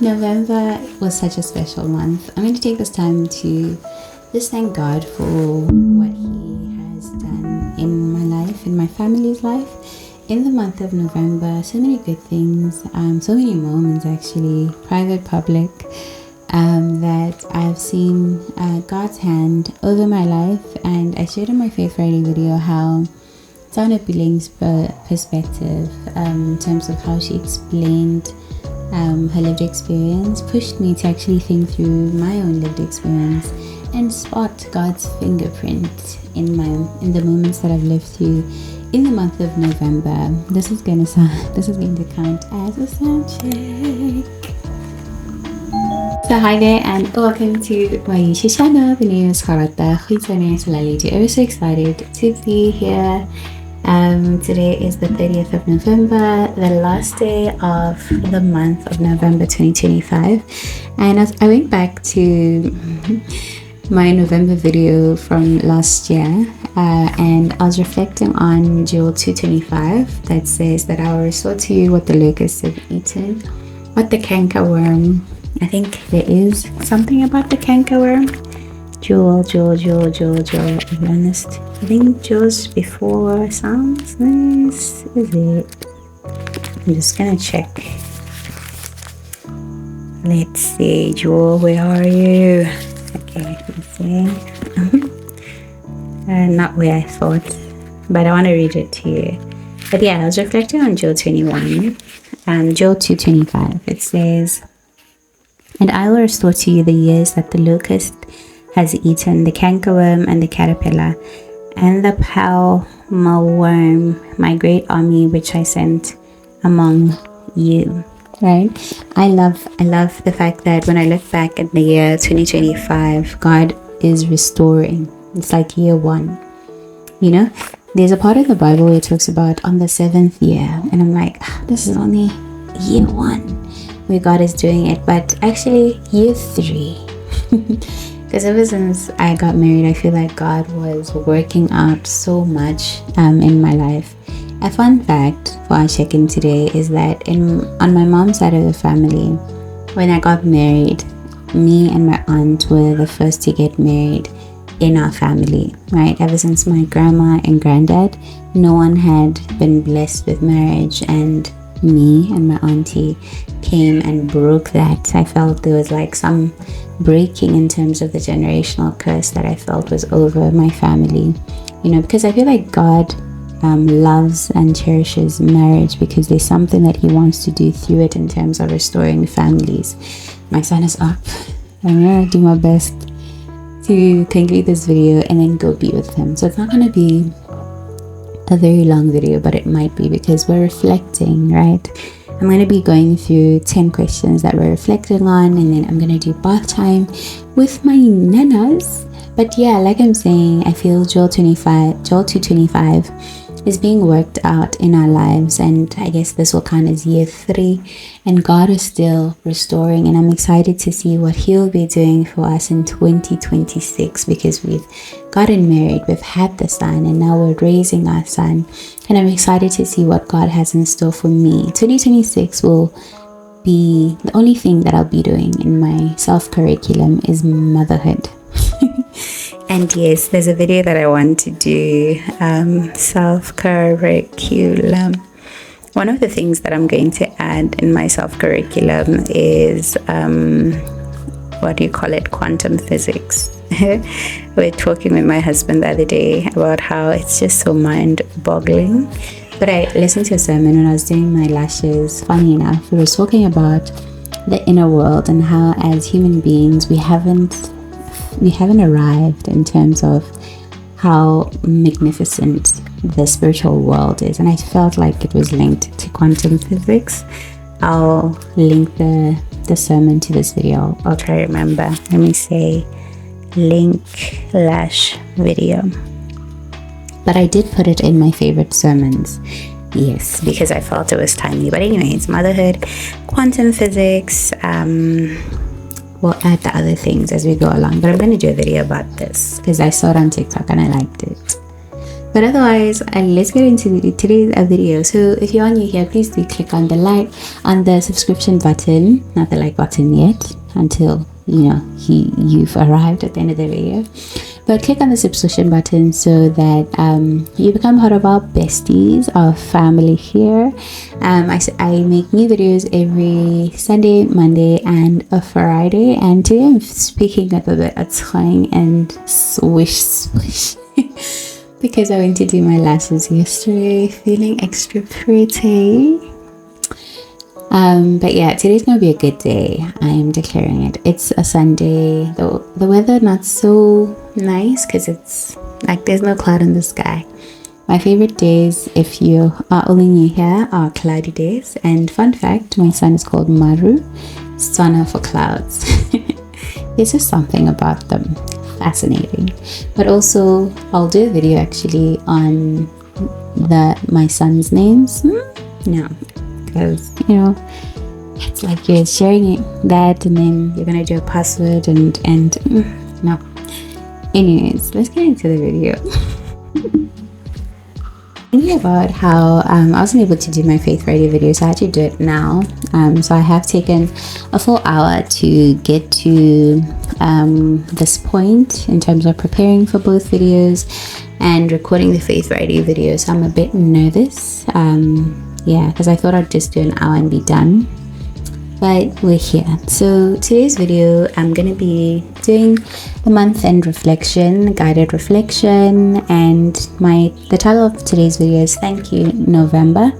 November was such a special month. I'm going to take this time to just thank God for what He has done in my life, in my family's life. In the month of November, so many good things, so many moments actually, private, public, that I've seen God's hand over my life. And I shared in my Faith Friday video how Tana Billing's perspective, in terms of how she explained her lived experience, pushed me to actually think through my own lived experience and spot God's fingerprint in the moments that I've lived through in the month of November. This is going to count as a sound check. So hi there and welcome to my YouTube channel. The name is Gorata.Selaledi. I'm so excited to be here. Today is the 30th of November, the last day of the month of November 2025. And as I went back to my November video from last year, and I was reflecting on Joel 2:25 that says that I will restore to you what the locusts have eaten, what the cankerworm. I think there is something about the cankerworm. Joel, to be honest. I think Joel's before Psalms. Nice, is it? I'm just gonna check. Let's see, Joel, where are you? Okay, let's see. Not where I thought, but I want to read it to you. But yeah, I was reflecting on Joel 21 and Joel 2:25. It says, "And I will restore to you the years that the locust has eaten, the cankerworm and the caterpillar, and the palmerworm, my great army which I sent among you." Right? I love the fact that when I look back at the year 2025, God is restoring. It's like year one. You know, there's a part in the Bible where it talks about on the 7th year, and I'm like, this is only year one where God is doing it, but actually year 3. Because ever since I got married, I feel like God was working out so much in my life. A fun fact for our check-in today is that on my mom's side of the family, when I got married, me and my aunt were the first to get married in our family, right? Ever since my grandma and granddad, no one had been blessed with marriage, and me and my auntie came and broke that. I felt there was like some breaking in terms of the generational curse that I felt was over my family, you know, because I feel like God loves and cherishes marriage because there's something that He wants to do through it in terms of restoring families. My son is up. I'm gonna do my best to conclude this video and then go be with him. So it's not gonna be a very long video, but it might be because we're reflecting, right? I'm going to be going through 10 questions that we're reflecting on, and then I'm going to do bath time with my nanas. But yeah, like I'm saying, I feel Joel 2:25 is being worked out in our lives, and I guess this will count as year 3, and God is still restoring, and I'm excited to see what He'll be doing for us in 2026, because we've gotten married, we've had the son, and now we're raising our son, and I'm excited to see what God has in store for me. 2026 will be the only thing that I'll be doing in my self-curriculum is motherhood. And yes, there's a video that I want to do, self-curriculum. One of the things that I'm going to add in my self-curriculum is, quantum physics. We're talking with my husband the other day about how it's just so mind-boggling. But I listened to a sermon when I was doing my lashes. Funny enough, we were talking about the inner world and how as human beings we haven't arrived in terms of how magnificent the spiritual world is, and I felt like it was linked to quantum physics. I'll link the sermon to this video. I'll try to remember. Let me say link/video. But I did put it in my favorite sermons. Yes, because I felt it was timely. But anyways, motherhood, quantum physics, we'll add the other things as we go along, but I'm going to do a video about this because I saw it on TikTok and I liked it. But otherwise, let's get into today's video. So if you're new here, please do click on the subscription button, not the like button yet, until you've arrived at the end of the video. But click on the subscription button so that you become part of our besties, our family here. I make new videos every Sunday, Monday, and a Friday. And today I'm speaking up a bit of tongue and swish because I went to do my lashes yesterday, feeling extra pretty. But yeah, today's gonna be a good day. I am declaring it. It's a Sunday. The weather not so nice because it's like there's no cloud in the sky. My favorite days, if you are only new here, are cloudy days. And fun fact, my son is called Maru, Sana for clouds. There's just something about them. Fascinating. But also, I'll do a video actually on my son's names. No. Because it's like you're sharing that and then you're gonna do a password and no. Anyways, let's get into the video. Thinking about how I wasn't able to do my Faith Friday video, so I had to do it now. So I have taken a full hour to get to this point in terms of preparing for both videos and recording the Faith Friday video. So I'm a bit nervous. Yeah, because I thought I'd just do an hour and be done, but we're here. So today's video, I'm going to be doing the month-end reflection, guided reflection, and the title of today's video is Thank You November.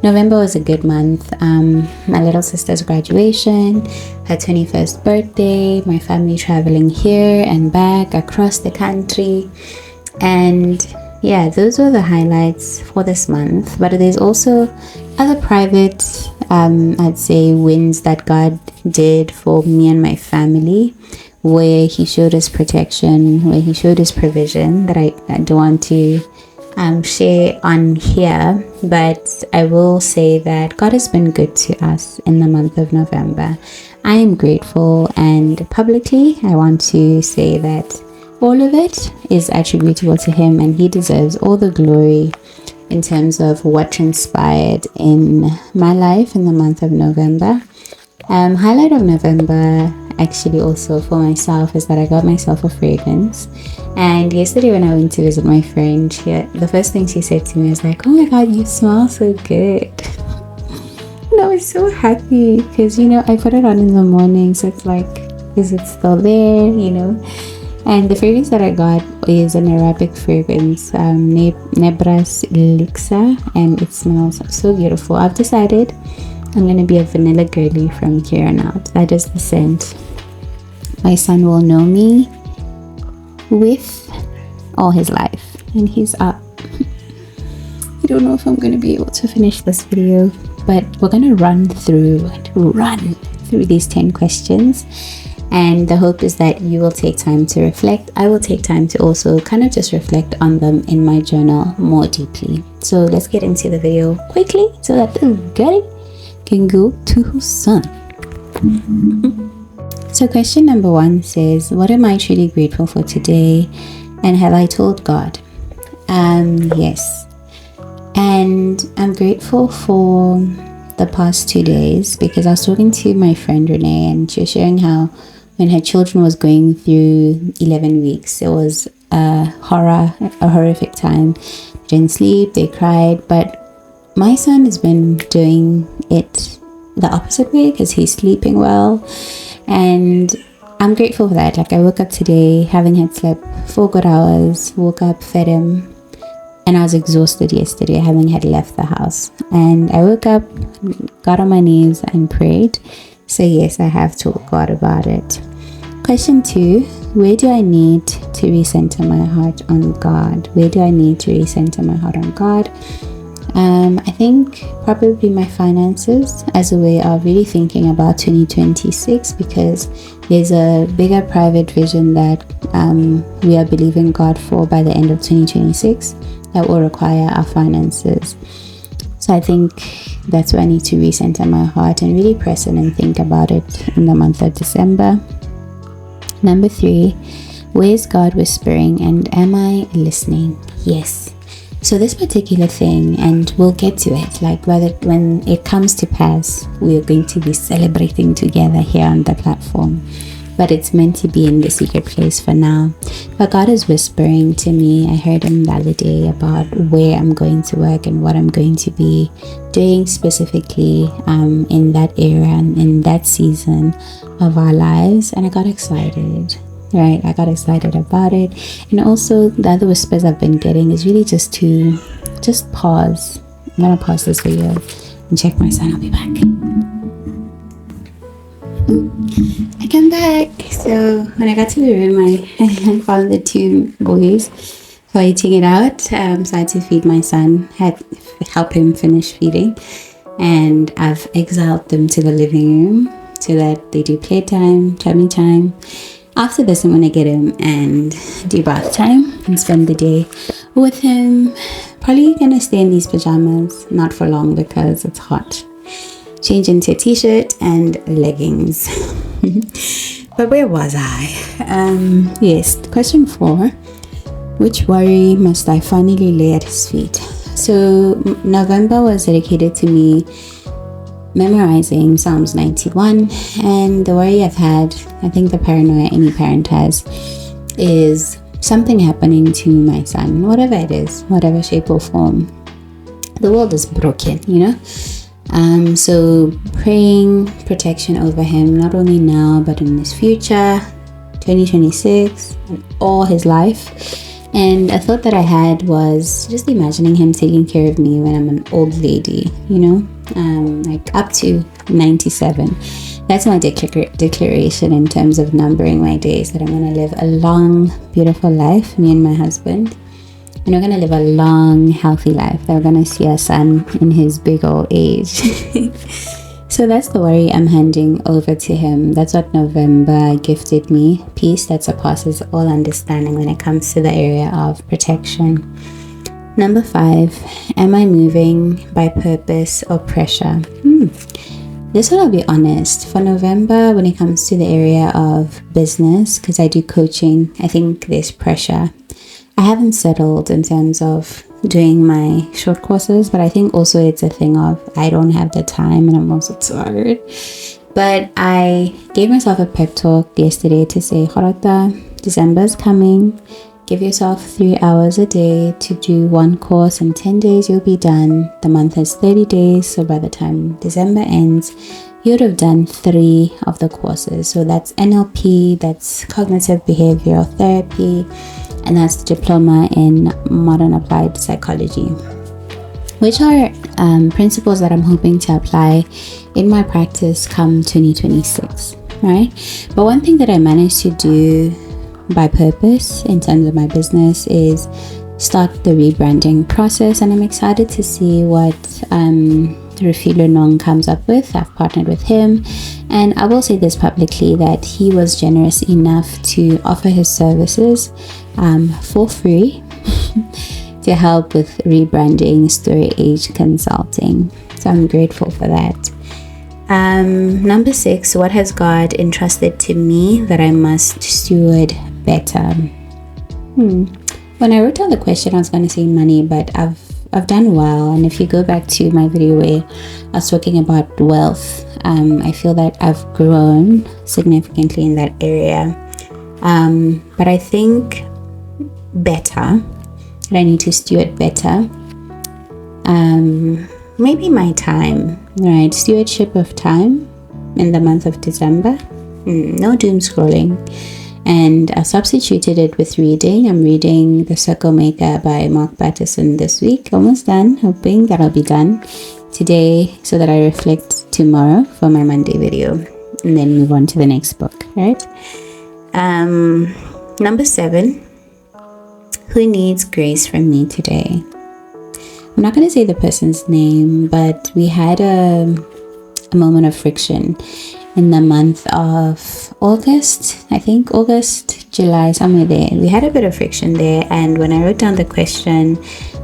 November was a good month. My little sister's graduation, her 21st birthday, my family traveling here and back across the country, and yeah, those were the highlights for this month. But there's also other private, I'd say, wins that God did for me and my family, where He showed His protection, where He showed His provision that I don't want to share on here. But I will say that God has been good to us in the month of November. I am grateful, and publicly I want to say that all of it is attributable to Him, and He deserves all the glory in terms of what transpired in my life in the month of November. Highlight of November actually also for myself is that I got myself a fragrance. And yesterday when I went to visit my friend, the first thing she said to me was like, "Oh my God, you smell so good." And I was so happy because I put it on in the morning, so it's like, is it still there? And the fragrance that I got is an Arabic fragrance, Nebras Elixir, and it smells so beautiful. I've decided I'm going to be a vanilla girly from here on out. That is the scent my son will know me with all his life, and he's up. I don't know if I'm going to be able to finish this video, but we're going to run through these 10 questions. And the hope is that you will take time to reflect. I will take time to also kind of just reflect on them in my journal more deeply. So let's get into the video quickly so that the girl can go to her son. So question number 1 says, what am I truly grateful for today? And have I told God? Yes. And I'm grateful for the past 2 days because I was talking to my friend Renee, and she was sharing how when her children was going through 11 weeks, it was a horrific time. They didn't sleep, they cried, but my son has been doing it the opposite way because he's sleeping well, and I'm grateful for that. Like, I woke up today having had slept 4 good hours, woke up, fed him, and I was exhausted yesterday having had left the house, and I woke up, got on my knees and prayed. So yes, I have told God about it. Question 2, where do I need to recenter my heart on God? Where do I need to recenter my heart on God? I think probably my finances, as a way of really thinking about 2026, because there's a bigger private vision that we are believing God for by the end of 2026 that will require our finances. So I think that's where I need to recenter my heart and really press in and think about it in the month of December. Number 3, where is God whispering, and am I listening? Yes. So this particular thing, and we'll get to it, like when it comes to pass, we're going to be celebrating together here on the platform. But it's meant to be in the secret place for now. But God is whispering to me. I heard him the other day about where I'm going to work and what I'm going to be doing specifically in that era and in that season of our lives. And I got excited. Right, I got excited about it. And also the other whispers I've been getting is really just to pause. I'm gonna pause this video and check my son. I'll be back. I come back. So when I got to the room, I found the two boys fighting it out. So I had to feed my son, help him finish feeding, and I've exiled them to the living room so that they do playtime, tummy time. After this, I'm going to get him and do bath time and spend the day with him. Probably going to stay in these pajamas, not for long because it's hot. Change into a t-shirt and leggings. But where was I? Yes, question 4. Which worry must I finally lay at his feet? So November was dedicated to me memorizing Psalms 91, and the worry I've had, I think the paranoia any parent has, is something happening to my son, whatever it is, whatever shape or form. The world is broken, so praying protection over him, not only now but in his future, 2026 and all his life. And a thought that I had was just imagining him taking care of me when I'm an old lady, like up to 97. That's my declaration in terms of numbering my days, that I'm going to live a long, beautiful life, me and my husband. And we're going to live a long, healthy life. That we're going to see our son in his big old age. So that's the worry I'm handing over to him. That's what November gifted me. Peace that surpasses all understanding when it comes to the area of protection. Number 5, am I moving by purpose or pressure? This one, I'll be honest. For November, when it comes to the area of business, because I do coaching, I think there's pressure. I haven't settled in terms of doing my short courses, but I think also it's a thing of I don't have the time and I'm also tired. But I gave myself a pep talk yesterday to say, Gorata, December's coming. Give yourself 3 hours a day to do one course. In 10 days you'll be done. The month has 30 days, so by the time December ends, you would have done 3 of the courses. So that's NLP, that's cognitive behavioral therapy, and that's the diploma in modern applied psychology, which are principles that I'm hoping to apply in my practice come 2026, right? But one thing that I managed to do by purpose in terms of my business is start the rebranding process, and I'm excited to see what Refilo Nong comes up with. I've partnered with him, and I will say this publicly, that he was generous enough to offer his services for free to help with rebranding Story Age Consulting. So I'm grateful for that. Number 6, what has God entrusted to me that I must steward better? When I wrote down the question, I was going to say money, but I've done well. And if you go back to my video where I was talking about wealth, I feel that I've grown significantly in that area. But I think better, that I need to steward better. Maybe my time, right? Stewardship of time in the month of December. No doom scrolling. And I substituted it with reading. I'm reading The Circle Maker by Mark Batterson this week. Almost done, hoping that I'll be done today so that I reflect tomorrow for my Monday video and then move on to the next book, right? Number 7, who needs grace from me today? I'm not going to say the person's name, but we had a moment of friction in the month of August, I think August, July, somewhere there. We had a bit of friction there, and when I wrote down the question,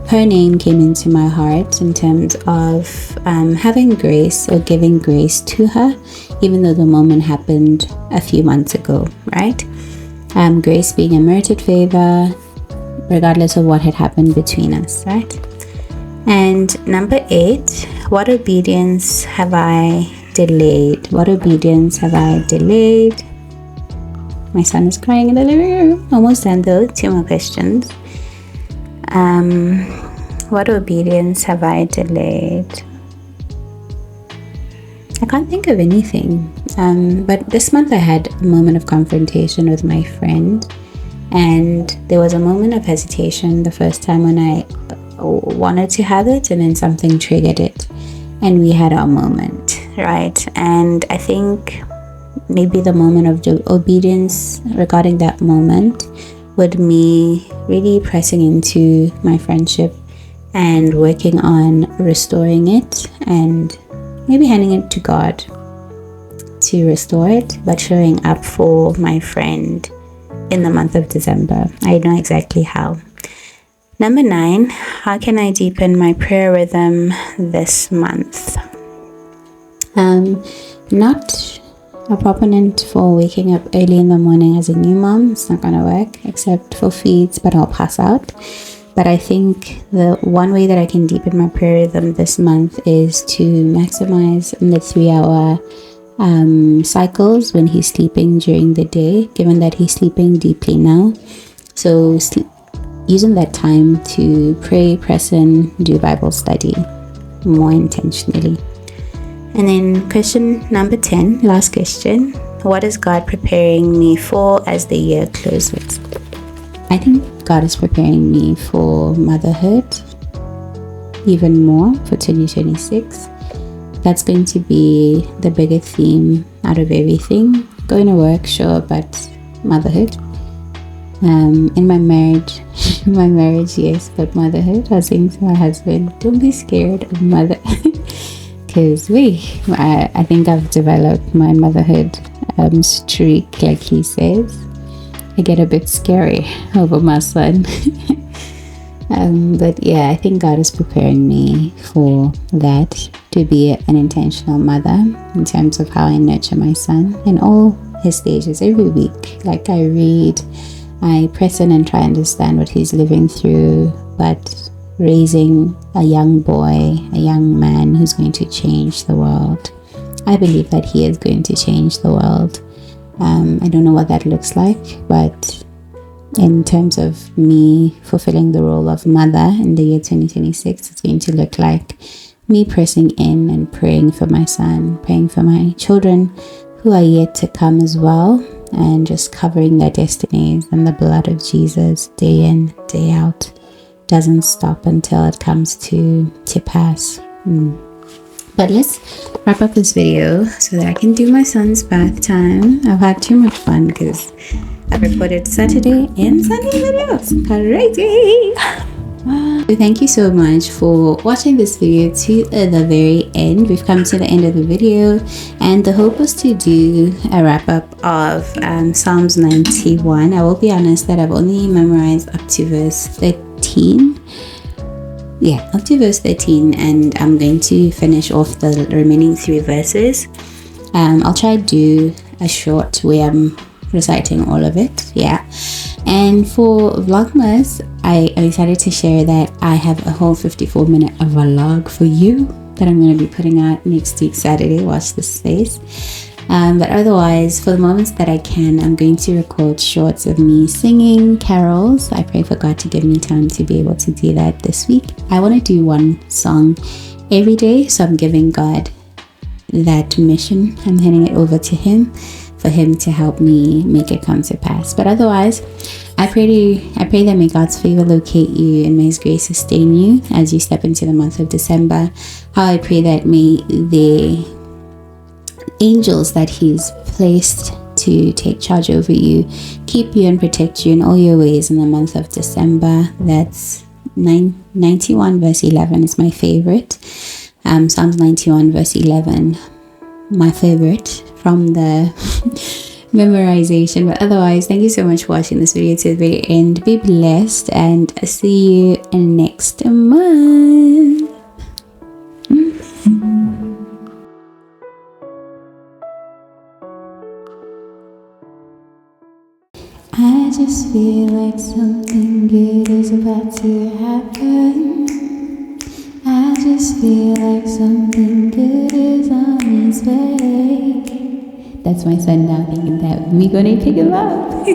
her name came into my heart in terms of having grace or giving grace to her, even though the moment happened a few months ago, right? Grace being a merited favor, regardless of what had happened between us, right? And number 8, what obedience have I delayed? What obedience have I delayed? My son is crying in the living room. Almost done though. 2 more questions. What obedience have I delayed? I can't think of anything. But this month I had a moment of confrontation with my friend, and there was a moment of hesitation the first time when I wanted to have it, and then something triggered it, and we had our moment, right? And I think maybe the moment of obedience regarding that moment would me really pressing into my friendship and working on restoring it, and maybe handing it to God to restore it, but showing up for my friend in the month of December. I know exactly how. Number 9, how can I deepen my prayer rhythm this month? Not a proponent for waking up early in the morning as a new mom. It's not gonna work, except for feeds, but I'll pass out. But I think the one way that I can deepen my prayer rhythm this month is to maximize the 3-hour cycles when he's sleeping during the day, given that he's sleeping deeply now. So using that time to pray, press in, do Bible study more intentionally. And then question number 10, last question. What is God preparing me for as the year closes? I think God is preparing me for motherhood even more for 2026. That's going to be the bigger theme out of everything. Going to work, sure, but motherhood. In my marriage, yes, but motherhood. I was saying to my husband, don't be scared of mother. Because I think I've developed my motherhood streak, like he says. I get a bit scary over my son. But yeah, I think God is preparing me for that, to be an intentional mother in terms of how I nurture my son in all his stages every week. Like I read, I press in and try to understand what he's living through, but raising a young boy, a young man who's going to change the world. I believe that he is going to change the world. I don't know what that looks like, but in terms of me fulfilling the role of mother in the year 2026, it's going to look like me pressing in and praying for my son, praying for my children who are yet to come as well, and just covering their destinies and the blood of Jesus day in, day out. Doesn't stop until it comes to pass. But let's wrap up this video so that I can do my son's bath time. I've had too much fun because I've recorded Saturday and Sunday videos. Crazy! So thank you so much for watching this video to the very end. We've come to the end of the video, and the hope was to do a wrap up of Psalms 91. I will be honest that I've only memorized up to verse 13. Yeah, up to verse 13, and I'm going to finish off the remaining 3 verses. I'll try to do a short where I'm reciting all of it. Yeah. And for Vlogmas, I decided to share that I have a whole 54-minute vlog for you that I'm going to be putting out next week Saturday. Watch this space. But otherwise, for the moments that I can, I'm going to record shorts of me singing carols. I pray for God to give me time to be able to do that this week. I want to do one song every day, so I'm giving God that mission. I'm handing it over to Him for Him to help me make it come to pass. But otherwise, I pray that may God's favor locate you and may His grace sustain you as you step into the month of December. How I pray that may the angels that He's placed to take charge over you keep you and protect you in all your ways in the month of December. That's 91 verse 11 is my favorite. Psalms 91 verse 11, my favorite from the memorization. But otherwise, thank you so much for watching this video to the very end. Be blessed, and see you next month. I I just feel like something good is about to happen. I just feel like something good is on its way. That's my son now thinking that me gonna pick him up.